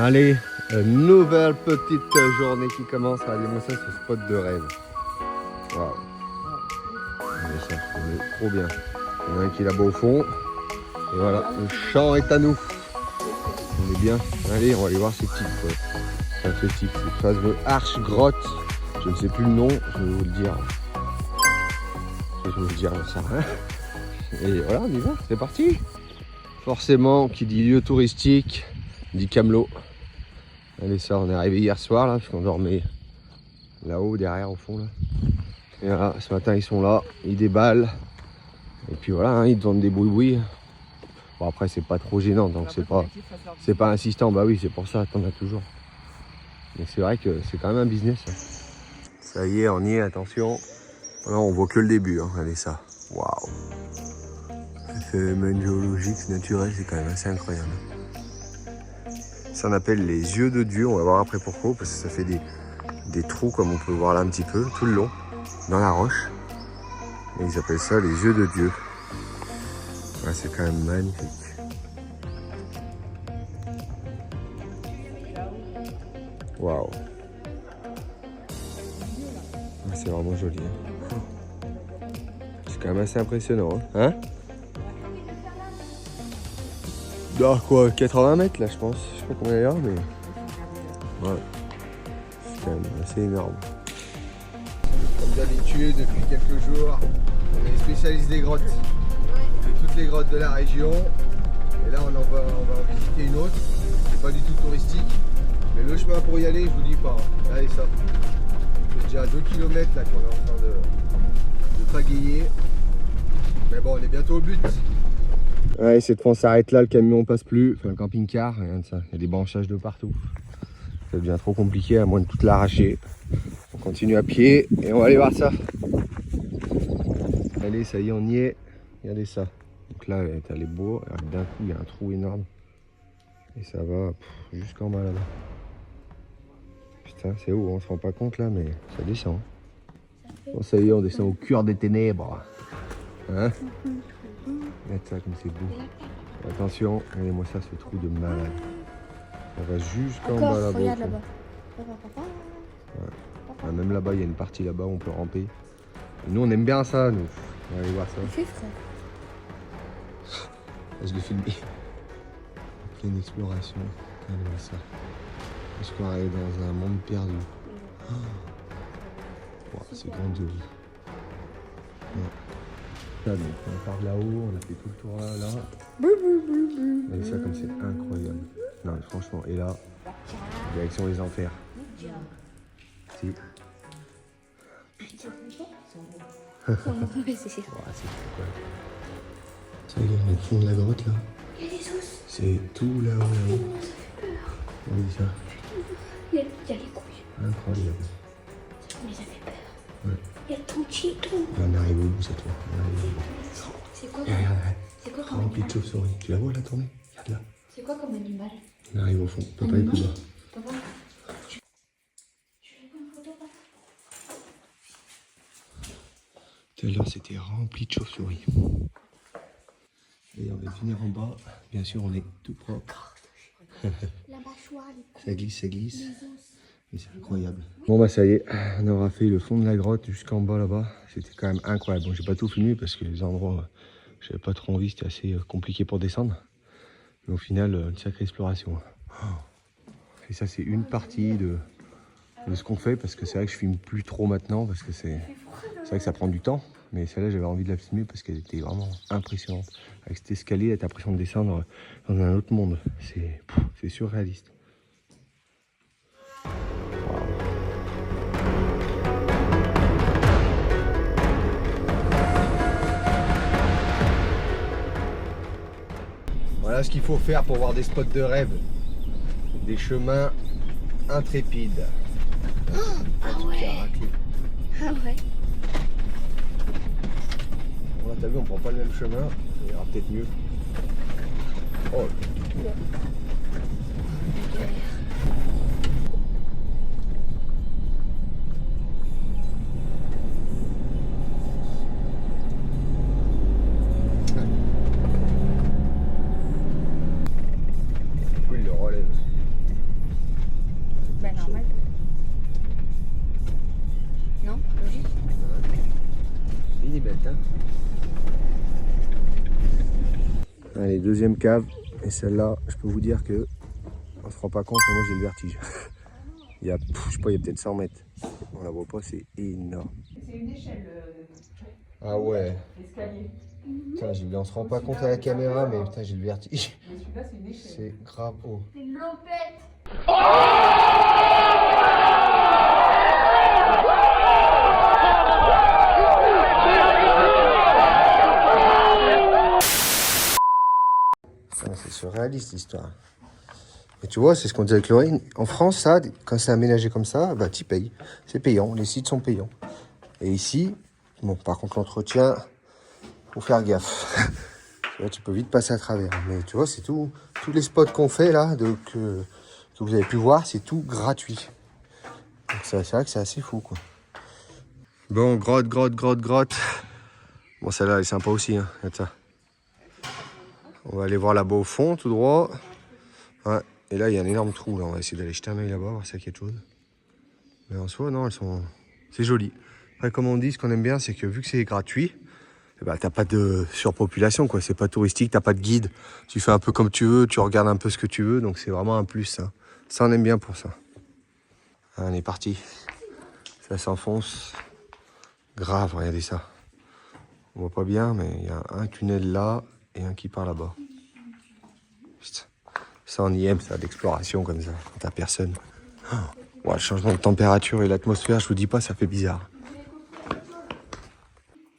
Allez, une nouvelle petite journée qui commence. Regardez-moi ça, ce spot de rêve. Waouh. Regardez ça, c'est trop bien. Il y en a un qui est là-bas au fond. Et voilà, le champ est à nous. On est bien. Allez, on va aller voir ces types. Ça, ce type, cette fameuse arche-grotte. Je ne sais plus le nom, je vais vous le dire. Je vais vous le dire, ça. Et voilà, on y va, c'est parti. Forcément, qui dit lieu touristique, dit camelot. Allez, ça, on est arrivé hier soir là, parce qu'on dormait là-haut, derrière, au fond là. Et voilà, ce matin ils sont là, ils déballent. Et puis voilà, hein, ils donnent des boui-boui. Bon après c'est pas trop gênant, donc c'est pas insistant. Bah oui, c'est pour ça, t'en as toujours. Mais c'est vrai que c'est quand même un business. Hein. Ça y est, on y est, attention. Là on voit que le début, hein. Allez ça. Waouh. Ce phénomène géologique naturel, c'est quand même assez incroyable. Ça on appelle les yeux de Dieu, on va voir après pourquoi, parce que ça fait des trous comme on peut voir là un petit peu, tout le long, dans la roche. Et ils appellent ça les yeux de Dieu. Ouais, c'est quand même magnifique. Waouh. C'est vraiment joli. Hein. C'est quand même assez impressionnant. Hein, ah, quoi, 80 mètres là je pense. Je sais pas combien il y a, mais ouais. C'est quand même assez énorme. Comme d'habitude, depuis quelques jours, on est les spécialistes des grottes. On fait toutes les grottes de la région. Et là on va en visiter une autre. C'est pas du tout touristique. Mais le chemin pour y aller, je vous dis pas. Regardez ça. C'est déjà 2 km là qu'on est en train de pagayer. Mais bon, on est bientôt au but. Ouais, cette fois on s'arrête là, le camion passe plus, enfin le camping-car, rien de ça, il y a des branchages de partout. Ça devient trop compliqué à moins de tout l'arracher. On continue à pied et on va aller voir ça. Allez, ça y est, on y est. Regardez ça. Donc là, t'as les bois, d'un coup il y a un trou énorme. Et ça va jusqu'en bas là-bas. Putain, c'est haut, on se rend pas compte là, mais ça descend. Bon, ça y est, on descend au cœur des ténèbres. Hein? Regarde ça comme c'est beau. Attention, regardez-moi ça, ce trou de malade. Ça va jusqu'en bas là-bas. Regarde là-bas. Ouais. Ah, même là-bas, il y a une partie là-bas où on peut ramper. Et nous, on aime bien ça, nous. On va aller voir ça. Il fait frais. Je l'ai filmé. Pleine exploration. Regardez-moi ça. Parce qu'on arrive dans un monde perdu. Oh. Wow, c'est grandiose. Ouais. Là, donc, on part là-haut, on a fait tout le tour là. Et ça comme c'est incroyable. Non mais franchement, et là, direction les enfers. Si. Putain. Ouais, c'est sûr. Ouais, c'est incroyable. Ça y est, on est au fond de la grotte là. Il y a des os. C'est tout là-haut, là-haut. Oui, ça. Il y a les couilles. Incroyable. Mais ça fait peur. Ouais. Il y a tout cheeto. On arrive au bout cette fois. C'est quoi Et regarde, C'est quoi comme rempli de animal? chauves-souris. Tu la vois la tournée? Regarde là. C'est quoi comme animal? On arrive au fond. Papa est plus bas. Papa, tu veux une photo, papa? Tout à l'heure, c'était rempli de chauves-souris. Et on va venir en bas. Bien sûr, on est tout propre. La mâchoire, les couilles, Ça glisse, ça glisse. les os. Et c'est incroyable. Bon bah ça y est, on aura fait le fond de la grotte jusqu'en bas là-bas. C'était quand même incroyable. Bon, j'ai pas tout filmé parce que les endroits, j'avais pas trop envie, c'était assez compliqué pour descendre. Mais au final, une sacrée exploration. Et ça, c'est une partie de ce qu'on fait, parce que c'est vrai que je filme plus trop maintenant, parce que c'est vrai que ça prend du temps. Mais celle-là, j'avais envie de la filmer parce qu'elle était vraiment impressionnante. Avec cet escalier, t'as l'impression de descendre dans un autre monde. C'est surréaliste. Voilà ce qu'il faut faire pour voir des spots de rêve. Des chemins intrépides. Oh, T'as vu, on prend pas le même chemin, ça ira peut-être mieux. Oh. Oui, il le relève. Bah normal. Non, logique. Il est bête, hein. Allez, deuxième cave. Et celle-là, je peux vous dire que on se rend pas compte, mais moi j'ai le vertige. Il y a, je sais pas, il y a peut-être 100 mètres. On la voit pas, c'est énorme. C'est une échelle, Ah ouais. l'escalier. Putain, on se rend pas compte à la caméra, mais putain, j'ai le vertige. Mais celui-là, c'est une échelle. C'est grave haut. C'est une lompette. C'est surréaliste l'histoire. Et tu vois, c'est ce qu'on dit avec Lorraine. En France, ça, quand c'est aménagé comme ça, bah tu payes. C'est payant, les sites sont payants. Et ici, bon, par contre, l'entretien, faut faire gaffe. Tu vois, tu peux vite passer à travers. Mais tu vois, c'est tout. Tous les spots qu'on fait là, que vous avez pu voir, c'est tout gratuit. Donc c'est vrai que c'est assez fou, quoi. Bon, grotte. Bon, celle-là, elle est sympa aussi, hein. Regarde ça. On va aller voir là-bas au fond, tout droit. Ouais. Et là, il y a un énorme trou. Là. On va essayer d'aller jeter un œil là-bas, voir s'il y a quelque chose. Mais en soi, non, elles sont... C'est joli. Après, comme on dit, ce qu'on aime bien, c'est que vu que c'est gratuit, bah, t'as pas de surpopulation, quoi. C'est pas touristique, t'as pas de guide. Tu fais un peu comme tu veux, tu regardes un peu ce que tu veux. Donc, c'est vraiment un plus, ça. Ça, on aime bien pour ça. Ah, on est parti. Ça s'enfonce. Grave, regardez ça. On voit pas bien, mais il y a un tunnel là et un qui part là-bas. Putain. Ça, on y aime, ça, l'exploration comme ça, quand t'as personne. Oh, ouais, le changement de température et l'atmosphère, je vous dis pas, ça fait bizarre.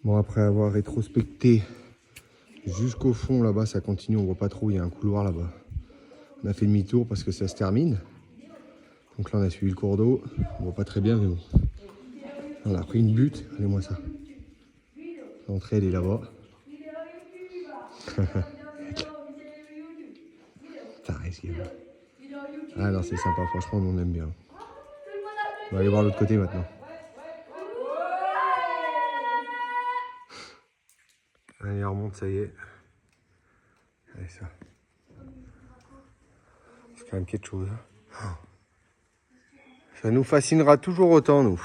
Bon, après avoir rétrospecté jusqu'au fond, là-bas, ça continue, on voit pas trop, il y a un couloir là-bas. On a fait demi-tour parce que ça se termine. Donc là, on a suivi le cours d'eau. On voit pas très bien, mais bon. On a pris une butte, regardez-moi ça. L'entrée, elle est là-bas. Ah non, c'est sympa, franchement, on aime bien. On va aller voir l'autre côté maintenant. Allez, on remonte, ça y est. Allez, ça. C'est quand même quelque chose. Ça nous fascinera toujours autant, nous.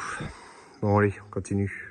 Bon, allez, on continue.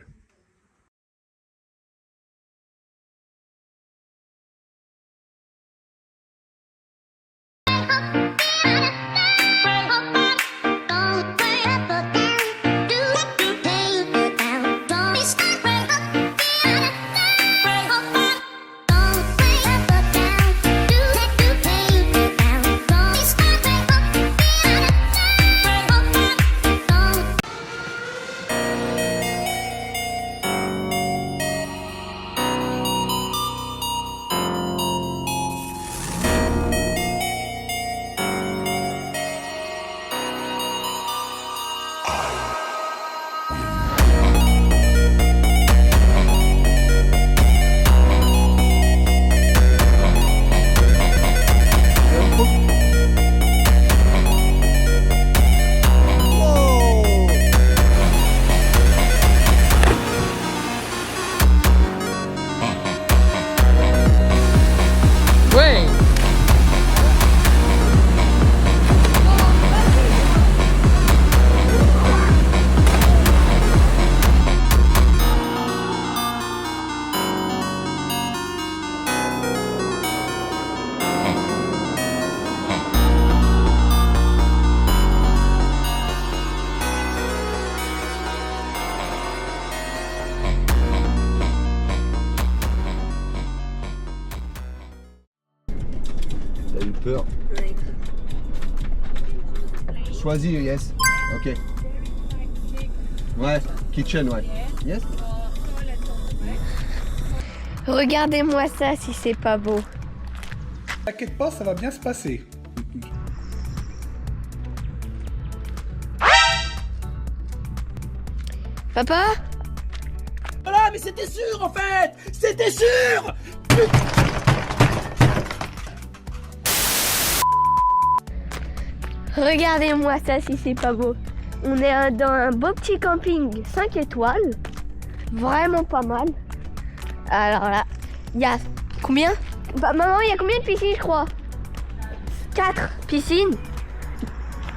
T'as eu peur? Choisis, yes. Ok. Ouais, kitchen, ouais. Yes? Regardez-moi ça si c'est pas beau. T'inquiète pas, ça va bien se passer. Papa? Voilà, mais c'était sûr en fait. C'était sûr. Regardez-moi ça si c'est pas beau. On est dans un beau petit camping 5 étoiles. Vraiment pas mal. Alors là, il y a combien? Bah, maman, il y a combien de piscines je crois? 4 piscines.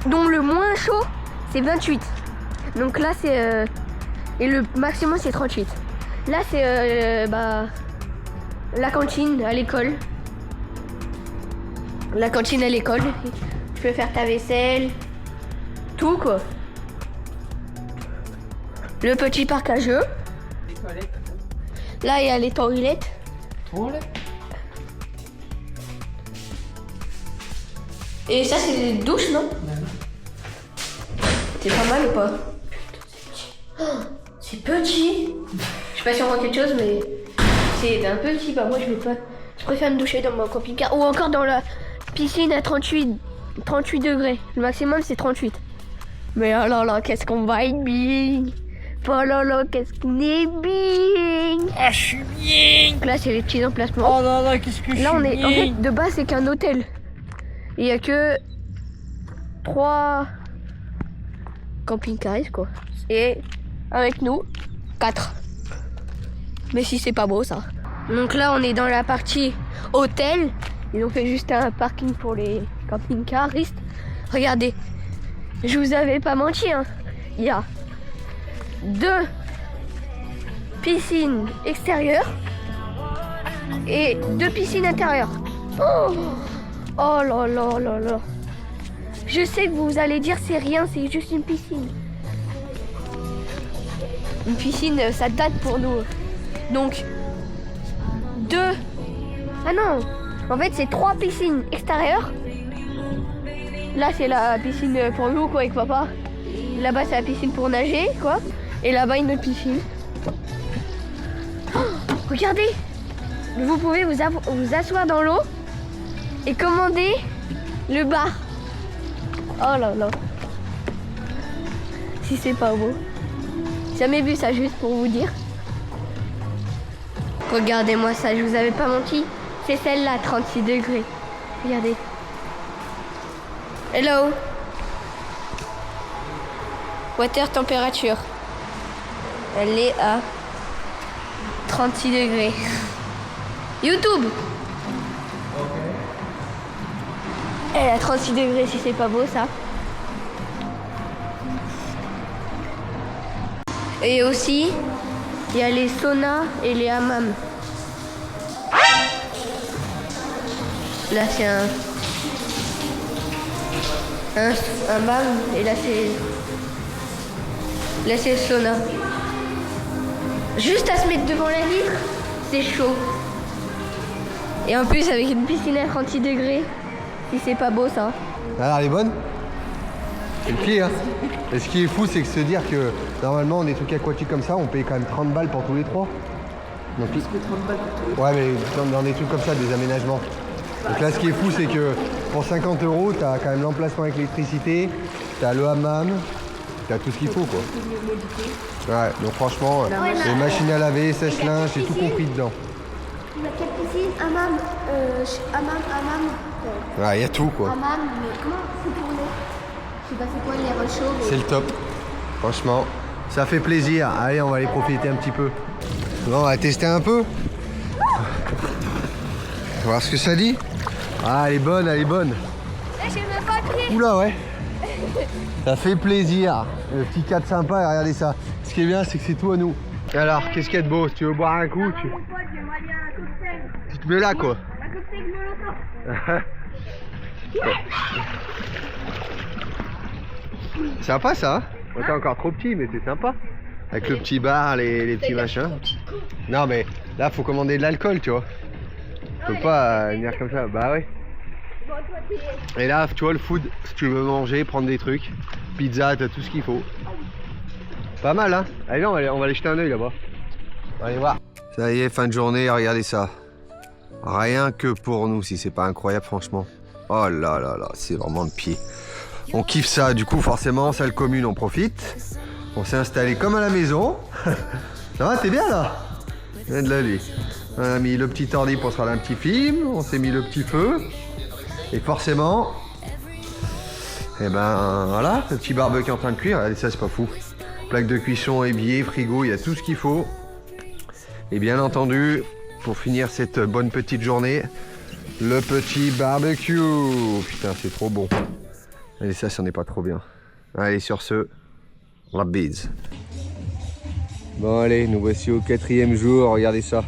Dont le moins chaud, c'est 28. Donc là, c'est... et le maximum, c'est 38. Là, c'est la cantine à l'école. La cantine à l'école. Tu peux faire ta vaisselle. Tout, quoi. Le petit parc à jeux. Les toilettes. Là, il y a les toilettes. Et ça, c'est des douches, non? C'est pas mal ou pas? Oh, c'est petit. Je sais pas si on voit quelque chose, mais c'est un peu petit. Bah, moi, je vais pas. Je préfère me doucher dans mon camping-car ou encore dans la piscine à 38 degrés. Le maximum, c'est 38. Mais oh là là, qu'est-ce qu'on va être bien. Oh là là, qu'est-ce qu'on est bien. Ah, je suis bien. Donc là, c'est les petits emplacements. Oh là là, qu'est-ce que je suis Là, on est. En bien. fait, de base, c'est qu'un hôtel. Il y a que 3 camping-cars, quoi. Et avec nous, 4. Mais si c'est pas beau, ça. Donc là, on est dans la partie hôtel. Ils ont fait juste un parking pour les camping-caristes. Regardez, je vous avais pas menti, hein. Il y a 2 piscines extérieures et 2 piscines intérieures. Oh là là là là. Je sais que vous allez dire c'est rien, c'est juste une piscine. Une piscine, ça date pour nous. Donc, 2... Ah non. En fait, c'est 3 piscines extérieures. Là, c'est la piscine pour nous, quoi, avec papa. Là-bas, c'est la piscine pour nager, quoi. Et là-bas, une autre piscine. Oh, regardez. Vous pouvez vous asseoir dans l'eau et commander le bar. Oh là là. Si c'est pas beau. Jamais vu ça, juste pour vous dire. Regardez-moi ça, je vous avais pas menti. C'est celle-là, 36 degrés. Regardez. Hello. Water température. Elle est à 36 degrés. YouTube. Elle est à 36 degrés si c'est pas beau ça. Et aussi, il y a les saunas et les hammams. Là c'est un hammam et là c'est le sauna. Juste à se mettre devant la vitre, c'est chaud. Et en plus avec une piscine à 36 degrés, si c'est pas beau ça. Alors, elle est bonne? C'est le pied, hein. Et ce qui est fou, c'est que se dire que normalement, des trucs aquatiques comme ça, on paye quand même 30 balles pour tous les 3. Donc, ouais, mais dans des trucs comme ça, des aménagements. Donc là, ce qui est fou, c'est que pour 50 €, t'as quand même l'emplacement avec l'électricité, t'as le hammam, t'as tout ce qu'il faut, quoi. Ouais, donc franchement, les machines à laver, sèche-linge, j'ai tout compris dedans. Il y a quelle piscine? Hammam. Hammam. Ouais, il y a tout, quoi. Hammam, mais comment c'est tourné? Je sais pas c'est quoi, il est rechaud. C'est le top. Franchement, ça fait plaisir. Allez, on va aller profiter un petit peu. Bon, on va tester un peu. On va voir ce que ça dit. Ah, elle est bonne, elle est bonne. Là, j'ai même pas pied. Oula, ouais. Ça fait plaisir. Le petit cadre sympa, et regardez ça. Ce qui est bien, c'est que c'est tout à nous. Alors, qu'est-ce qu'il y a de beau? Si tu veux boire un coup, tu te mets là, quoi. Un cocktail molotov. Sympa, ça, hein? Bon, t'es encore trop petit, mais c'est sympa. Avec le petit bar, les petits machins. Non, mais là, faut commander de l'alcool, tu vois. Tu peux pas venir comme ça. Bah ouais. Et là, tu vois, le food, si tu veux manger, prendre des trucs. Pizza, t'as tout ce qu'il faut. Pas mal, hein? Allez, on va aller jeter un oeil là-bas. On va aller voir. Ça y est, fin de journée, regardez ça. Rien que pour nous, si c'est pas incroyable, franchement. Oh là là là, c'est vraiment le pied. On kiffe ça, du coup, forcément, salle commune, on profite. On s'est installé comme à la maison. Ça va, t'es bien là? Viens de là, lui. On a mis le petit ordi pour se faire un petit film, on s'est mis le petit feu. Et forcément, et ben voilà, le petit barbecue en train de cuire. Allez, ça c'est pas fou. Plaque de cuisson, évier, frigo, il y a tout ce qu'il faut. Et bien entendu, pour finir cette bonne petite journée, le petit barbecue. Putain, c'est trop bon. Allez, ça, c'en est pas trop bien. Allez, sur ce, la bise. Bon, allez, nous voici au 4e jour. Regardez ça.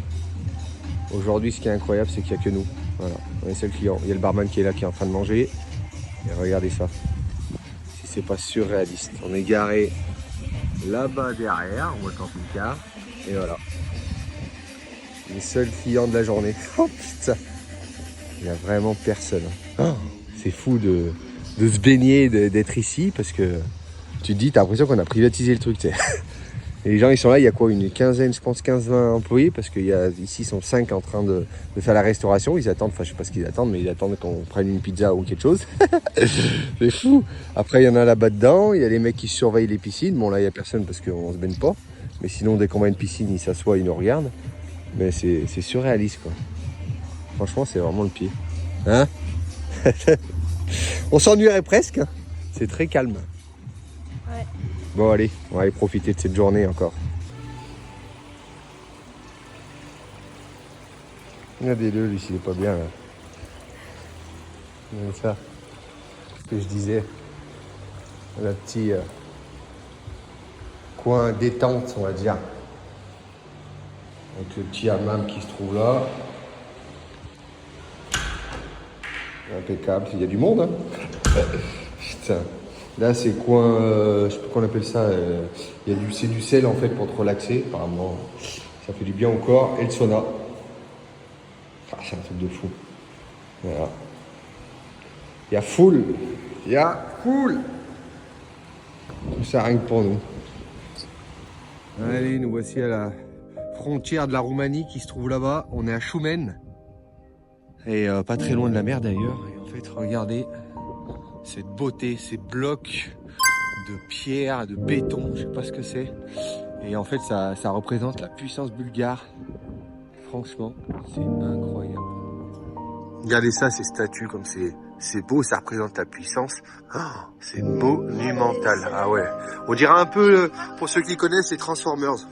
Aujourd'hui, ce qui est incroyable, c'est qu'il n'y a que nous. Voilà, on est seul client. Il y a le barman qui est là, qui est en train de manger. Et regardez ça. Si c'est pas surréaliste. On est garé là-bas derrière, on voit le camping-car. Et voilà. Les seuls clients de la journée. Oh putain. Il n'y a vraiment personne. Oh, c'est fou de se baigner, d'être ici, parce que tu te dis, t'as l'impression qu'on a privatisé le truc, tu sais. Et les gens, ils sont là, il y a quoi, une quinzaine, je pense 15-20 employés, parce qu'il y a ici, ils sont 5 en train de faire la restauration. Ils attendent, enfin je sais pas ce qu'ils attendent, mais ils attendent qu'on prenne une pizza ou quelque chose. C'est fou. Après, il y en a là-bas dedans, il y a les mecs qui surveillent les piscines. Bon, là, il n'y a personne parce qu'on se baigne pas. Mais sinon, dès qu'on va à une piscine, ils s'assoient, ils nous regardent. Mais c'est surréaliste, quoi. Franchement, c'est vraiment le pied. Hein? On s'ennuierait presque. C'est très calme. Ouais. Bon, allez, on va aller profiter de cette journée encore. Regardez-le, lui, s'il est pas bien, là. C'est ça. Ce que je disais. Le petit coin détente, on va dire. Donc, le petit hammam qui se trouve là. Impeccable, il y a du monde, hein. Putain. Là c'est coin, je sais pas qu'on appelle ça, c'est du sel en fait pour te relaxer, apparemment ça fait du bien au corps, et le sauna. Ah, c'est un truc de fou. Voilà. Il y a full. Tout ça rien que pour nous. Allez, nous voici à la frontière de la Roumanie qui se trouve là-bas, on est à Shumen. Et pas très loin de la mer d'ailleurs. Et en fait, regardez cette beauté, ces blocs de pierre, de béton, je sais pas ce que c'est. Et en fait, ça représente la puissance bulgare. Franchement, c'est incroyable. Regardez ça, ces statues, comme c'est beau, ça représente la puissance. Oh, c'est monumental. Ah ouais. On dirait un peu, pour ceux qui connaissent, les Transformers.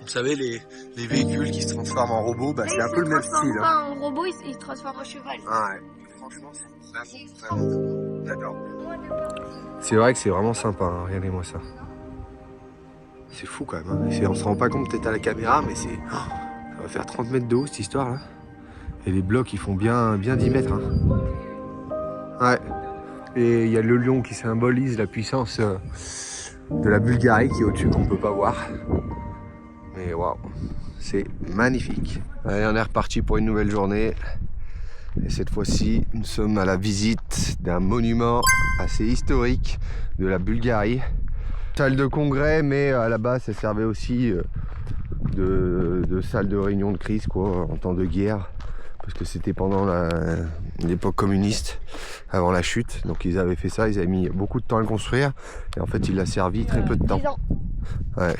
Vous savez, les véhicules qui se transforment en robots, bah, c'est un peu le même style. Pas en robot, il se transforme en cheval. Ah ouais. Franchement, c'est vraiment j'adore. C'est vrai que c'est vraiment sympa, hein. Regardez-moi ça. C'est fou quand même, hein. On se rend pas compte peut-être à la caméra, mais c'est... Oh, ça va faire 30 mètres de haut cette histoire là. Et les blocs ils font bien 10 mètres. Hein. Ouais. Et il y a le lion qui symbolise la puissance de la Bulgarie qui est au-dessus qu'on peut pas voir. Mais waouh, c'est magnifique. Allez, on est reparti pour une nouvelle journée. Et cette fois-ci, nous sommes à la visite d'un monument assez historique de la Bulgarie. Salle de congrès, mais à la base, ça servait aussi de salle de réunion de crise, quoi, en temps de guerre. Parce que c'était pendant l'époque communiste, avant la chute. Donc ils avaient fait ça, ils avaient mis beaucoup de temps à le construire. Et en fait, il a servi très peu de temps. Ouais.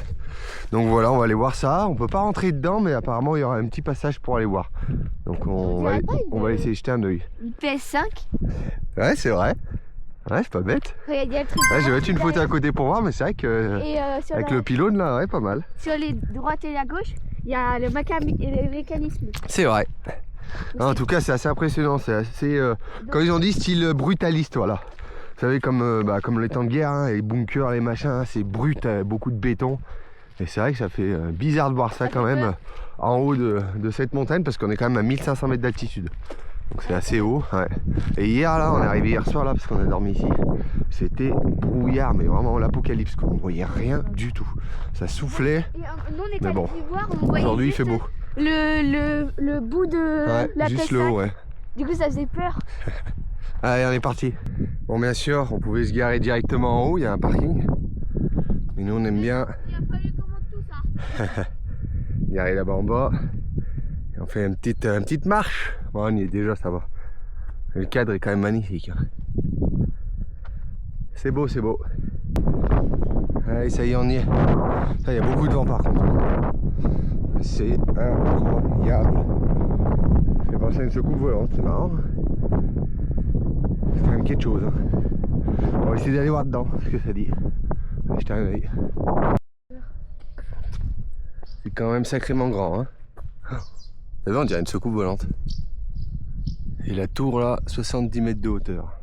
Donc voilà, on va aller voir ça. On peut pas rentrer dedans, mais apparemment il y aura un petit passage pour aller voir. Donc on va essayer de jeter un œil. Une PS5. Ouais, c'est vrai. Ouais, c'est pas bête. Ouais, je vais mettre une photo à côté pour voir, mais c'est vrai que avec le pylône là, ouais, pas mal. Sur les droites et la gauche, il y a le mécanisme. C'est vrai. Non, en tout cas, c'est assez impressionnant. C'est assez, quand ils ont dit style brutaliste, voilà. Vous savez, comme les temps de guerre, hein, les bunkers, les machins, hein, c'est brut, beaucoup de béton. Et c'est vrai que ça fait bizarre de voir ça quand même en haut de cette montagne, parce qu'on est quand même à 1500 mètres d'altitude. Donc c'est assez haut, ouais. Et hier là, on est arrivé hier soir là, parce qu'on a dormi ici. C'était brouillard, mais vraiment l'apocalypse, quoi. On voyait rien du tout. Ça soufflait. Et nous, on est mais bon, voir, on voyait aujourd'hui il fait beau. Le bout de la juste PS5. le haut, ouais. Du coup, ça faisait peur. Allez, on est parti. Bon, bien sûr, on pouvait se garer directement en haut, il y a un parking. Mais nous, on aime bien Il a fallu comment tout ça. garer là-bas en bas. Et on fait une petite marche. Bon, on y est déjà, ça va. Le cadre est quand même magnifique. Hein. C'est beau, c'est beau. Allez, ça y est, on y est. Il y a beaucoup de vent par contre. C'est incroyable. Ça fait penser à une secoupe volante, c'est marrant. C'est quand même quelque chose. Hein. On va essayer d'aller voir dedans ce que ça dit. Jeter un œil. C'est quand même sacrément grand. Hein. T'as vu, on dirait une secoupe volante. Et la tour là, 70 mètres de hauteur.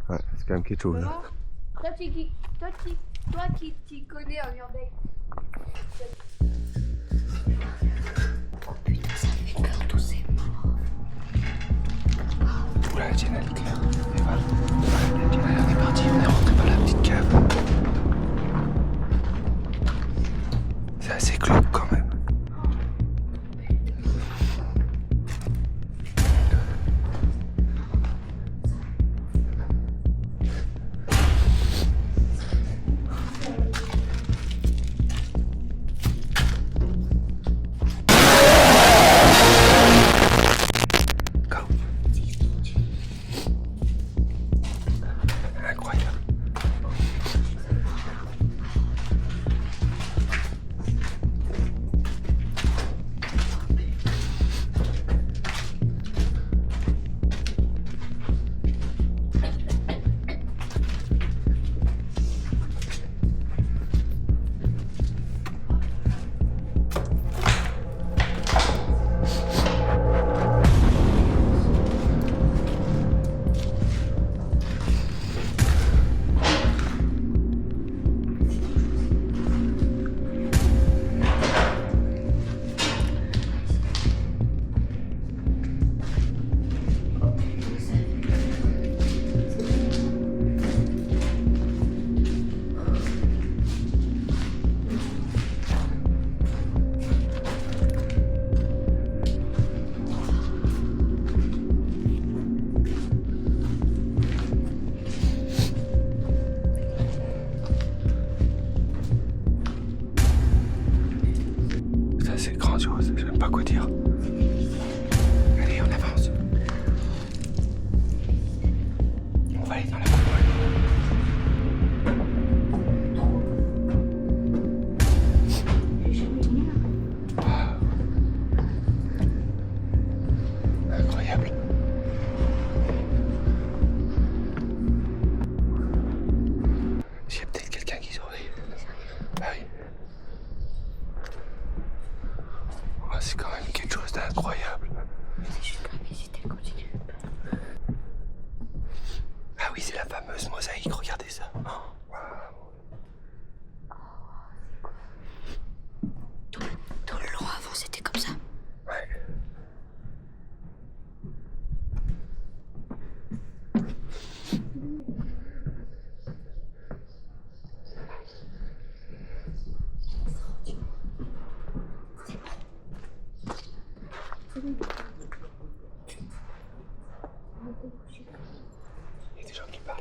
Ouais, c'est quand même quelque chose. Toi qui t'y connais en urbain. Oh putain, ça fait peur tous ces morts. Oula, la tienne elle éclaire. Et voilà. Allez, on est parti, on est rentré par la petite cave. C'est assez glauque quand même. Incroyable. Ça c'est grandiose, je sais même pas quoi dire. Allez, on avance. On va aller dans la cour. Incroyable. Il y a peut-être quelqu'un qui surveille. Ah oui. Oh, c'est quand même quelque chose d'incroyable. Ah oui, c'est la fameuse mosaïque, regardez ça. Oh, wow. Tout le long avant, c'était comme ça. Ouais. Il y a des gens qui parlent.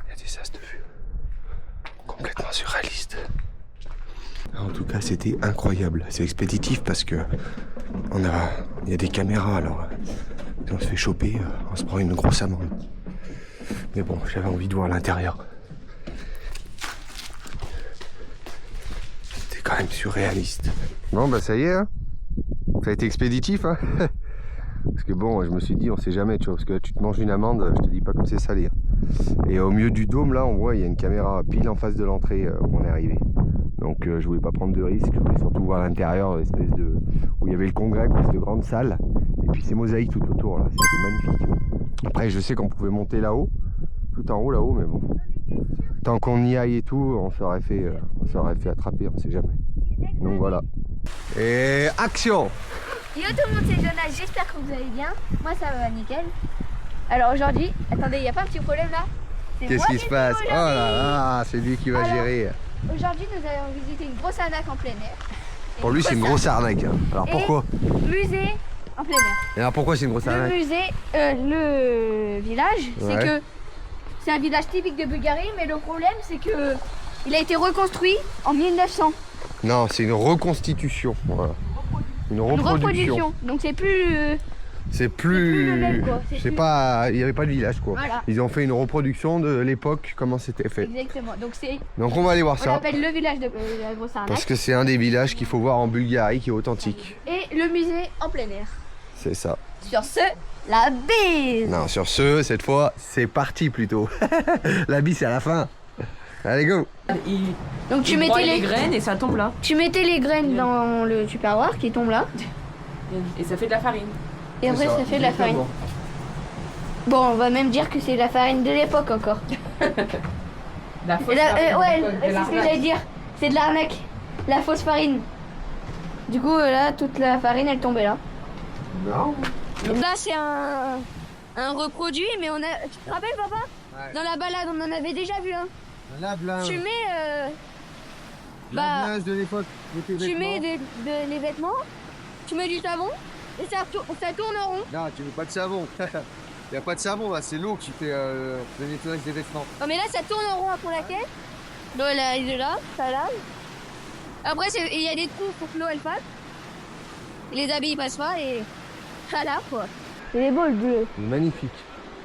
Il y a des sas de vue. Complètement surréaliste. En tout cas, c'était incroyable. C'est expéditif parce que il y a des caméras, alors si on se fait choper, on se prend une grosse amende. Mais bon, j'avais envie de voir l'intérieur. C'était quand même surréaliste. Bon, bah ça y est, hein. Ça a été expéditif, hein. Parce que bon, je me suis dit, on sait jamais, tu vois, parce que là, tu te manges une amende, je te dis pas comme c'est salé. Et au milieu du dôme, là, on voit, il y a une caméra pile en face de l'entrée où on est arrivé. Donc je voulais pas prendre de risques, je voulais surtout voir l'intérieur, l'espèce de... où il y avait le congrès, quoi, cette grande salle. Et puis ces mosaïques tout autour, là, c'était magnifique. Après, je sais qu'on pouvait monter là-haut, tout en haut là-haut, mais bon. Tant qu'on y aille et tout, on s'aurait fait attraper, on sait jamais. Donc voilà. Et action! Yo tout le monde, c'est Jonas, j'espère que vous allez bien. Moi ça va nickel. Alors aujourd'hui, attendez, il n'y a pas un petit problème là? Qu'est-ce qui se passe? Oh là là, c'est lui qui va gérer. Aujourd'hui, nous allons visiter une grosse arnaque en plein air. Pour lui, c'est une grosse arnaque. Alors pourquoi? Musée en plein air. Et alors pourquoi c'est une grosse arnaque? Le musée, le village, c'est que c'est un village typique de Bulgarie, mais le problème c'est que il a été reconstruit en 1900. Non, c'est une reconstitution. Voilà. Une reproduction. Donc c'est plus C'est plus le même, quoi. Je sais pas, il n'y avait pas de village quoi. Voilà. Ils ont fait une reproduction de l'époque, comment c'était fait. Exactement. Donc on va aller voir On ça. l'appelle le village de la grosse arnaque. Parce que c'est un des villages qu'il faut voir en Bulgarie qui est authentique. Et le musée en plein air. C'est ça. Sur ce, la bise. Non, sur ce, cette fois, c'est parti plutôt. La bise c'est à la fin. Allez go. Donc tu Il mettais broie les les graines et ça tombe là. Tu mettais les graines dans le tupperware qui tombe là. Et ça fait de la farine. Et après ça fait de la farine. Bon, on va même dire que c'est de la farine de l'époque encore. La fausse Ouais, farine. c'est ce que j'allais dire. C'est de l'arnaque. La fausse farine. Du coup, là, toute la farine, elle tombait là. Non. Donc là, c'est un reproduit, mais on a... Tu te rappelles, papa? Ouais. Dans la balade, on en avait déjà vu un. Lave-linge. Tu mets... Lave-linge de l'époque. tu mets les vêtements, tu mets du savon, et ça tourne en rond. Non, tu veux pas de savon. Il n'y a pas de savon là, c'est l'eau qui fait le nettoyage des vêtements. Non, mais là, ça tourne en rond après la caisse. L'eau, elle est là, ça lave. Après, il y a des trous pour que l'eau, elle passe. Et les habits, ils passent pas, et ça lave, quoi. C'est beau, le bleu. Magnifique.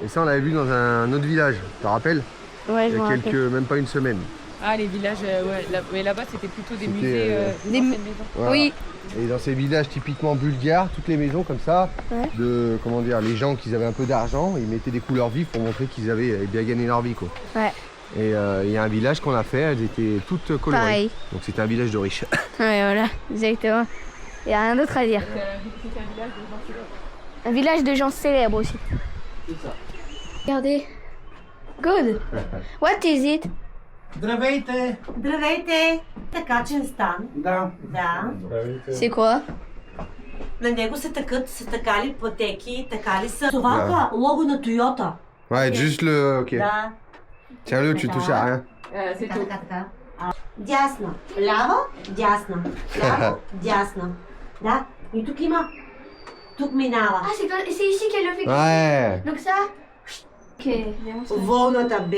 Et ça, on l'avait vu dans un autre village, tu te rappelles? Ouais, Il y a même pas une semaine. Ah, les villages, ouais. Mais là-bas, c'était plutôt des C'était, musées, des anciennes maisons. Voilà. Oui. Et dans ces villages typiquement bulgares, toutes les maisons comme ça, Ouais. de comment dire, les gens qui avaient un peu d'argent, ils mettaient des couleurs vives pour montrer qu'ils avaient bien gagné leur vie quoi. Ouais. Et il y a un village qu'on a fait, elles étaient toutes colorées. Pareil. Donc c'était un village de riches. Ouais, voilà, exactement. Il n'y a rien d'autre à dire. C'était un village de gens célèbres. Un village de gens célèbres aussi. C'est ça. Regardez. Good. What is it? Здравейте! Здравейте! Така че стан. Да. Да. C'est quoi? На него се така ли пътеки, така ли са. Това е лого на Тойота. Ouais, juste le. Ok. Да. Tiens-le, tu touches à rien. C'est Така, tout. така, така. Дясна. Лява, дясна. Лява, дясна. Да. И тук има. Тук минава. Ah, c'est ici qu'elle le fait. Ouais. Donc ça. Ok, bien ça. Волната Б.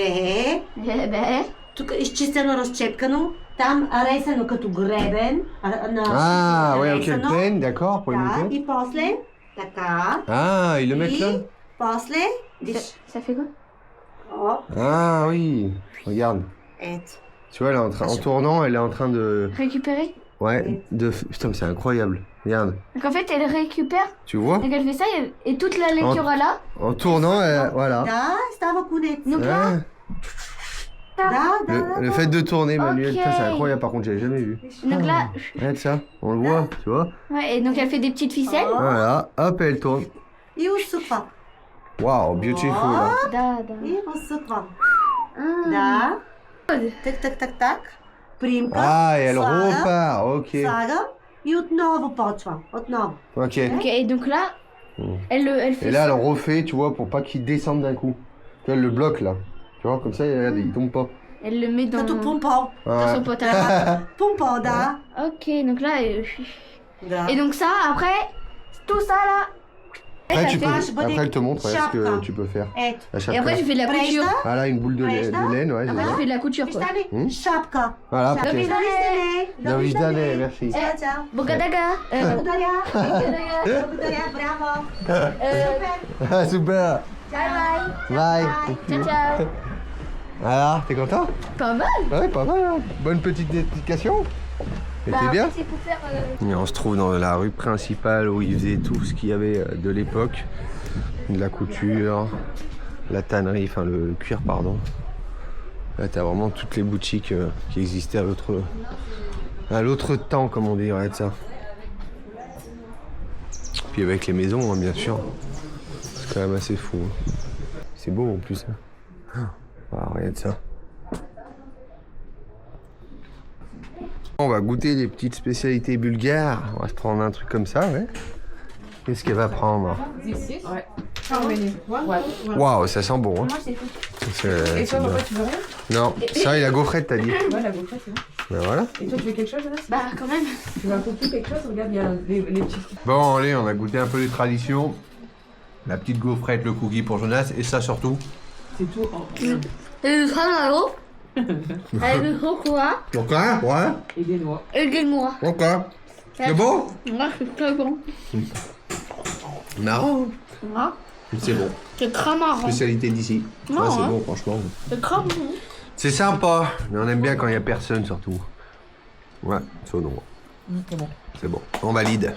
Eh ben. Тук изчистено, разчепкано. Там ресено като гребен. Ah, ouais, ok, le нарезано. pen, d'accord, pour le Да. monter. И после. Така. Ah, ils le mettent là? И после. Виж. Ça fait quoi? Оп. Ah oui, regarde. Ето. Tu vois, elle est en tournant, elle est en train de. Récupérer? Ouais, Putain, mais c'est incroyable. Regarde, Donc en fait, elle récupère. tu vois? Donc elle fait ça et toute la lecture là. En tournant, voilà. Да, stava конец. Donc là. Ouais. Да, Le fait de tourner manuel, Ok. putain, c'est incroyable. Par contre, j'avais jamais vu. Donc là. Regarde ça, on le voit, tu vois? Ouais, et donc elle fait des petites ficelles. Voilà, hop, elle tourne. И усуква. Waouh, beautiful. Là. Da, da. И усуква. Ah. Да. Так. Примка. Ah, et elle слага, repart, ok. Слагам и отново почва. Отново. Ok. Ok, et donc là, elle fait Et là, ça. elle refait, tu vois, pour pas qu'il descende d'un coup. Tu vois, elle le bloque là. Tu vois, comme ça, regarde, il tombe pas. Elle le met dans, Като пумпо. dans son Ouais. potage. Пумпо, да. Ok, donc là. Да. Et donc ça, après, tout ça là. Après, ça tu fait- peux, après, elle te montre ouais, ce que Chapka. tu peux faire. Ето. La Et chapka. après, tu fais de la couture. Прежда. Voilà, une boule de laine, ouais. Après, c'est tu ça. fais de la couture quoi. Вижте ли? Шапка. Voilà, ok. Довиждане. Довиждане, merci. Чао, чао. Bogadaga. Благодаря. Bogadaga. Благодаря, браво. Супер. Ah, super. Bye bye. Bye. Ciao ciao. Alors, t'es content? Pas mal. Ouais, pas mal. Hein. Bonne petite dédication. C'était Bah, bien. après, c'est pour faire. Et on se trouve dans la rue principale où ils faisaient tout ce qu'il y avait de l'époque. De la couture, la tannerie, enfin le cuir, pardon. Là, t'as vraiment toutes les boutiques qui existaient à l'autre temps, comme on dit, regarde ça. Puis avec les maisons, hein, bien sûr. C'est quand même assez fou. Hein. C'est beau en plus. Hein. Ah, regarde ça. On va goûter les petites spécialités bulgares. On va se prendre un truc comme ça, ouais. Qu'est-ce qu'elle va prendre? Ouais. Ouais. Waouh, ça sent bon. Hein. Moi, c'est tout. C'est Et toi, bien. papa, tu veux rien? Non, ça et la gaufrette, t'as dit. Ouais, la gaufrette, c'est bon. Ben voilà. Et toi, tu veux quelque chose, là? Bah, quand même. Tu veux un cookie, quelque chose? Regarde, il y a les petits. Bon, allez, on a goûté un peu les traditions. La petite gaufrette, le cookie pour Jonas, et ça surtout. C'est tout. Et le train avec le chocolat Pourquoi? Ouais. Et des noix. et des noix. Pourquoi? C'est bon? Moi, c'est très bon. Marrant. Ah, C'est bon. c'est très marrant. Spécialité d'ici. Non, C'est hein. bon, franchement. C'est très bon. C'est sympa. Mais on aime bien quand il n'y a personne, surtout. Ouais, c'est bon. C'est bon. C'est bon. On valide.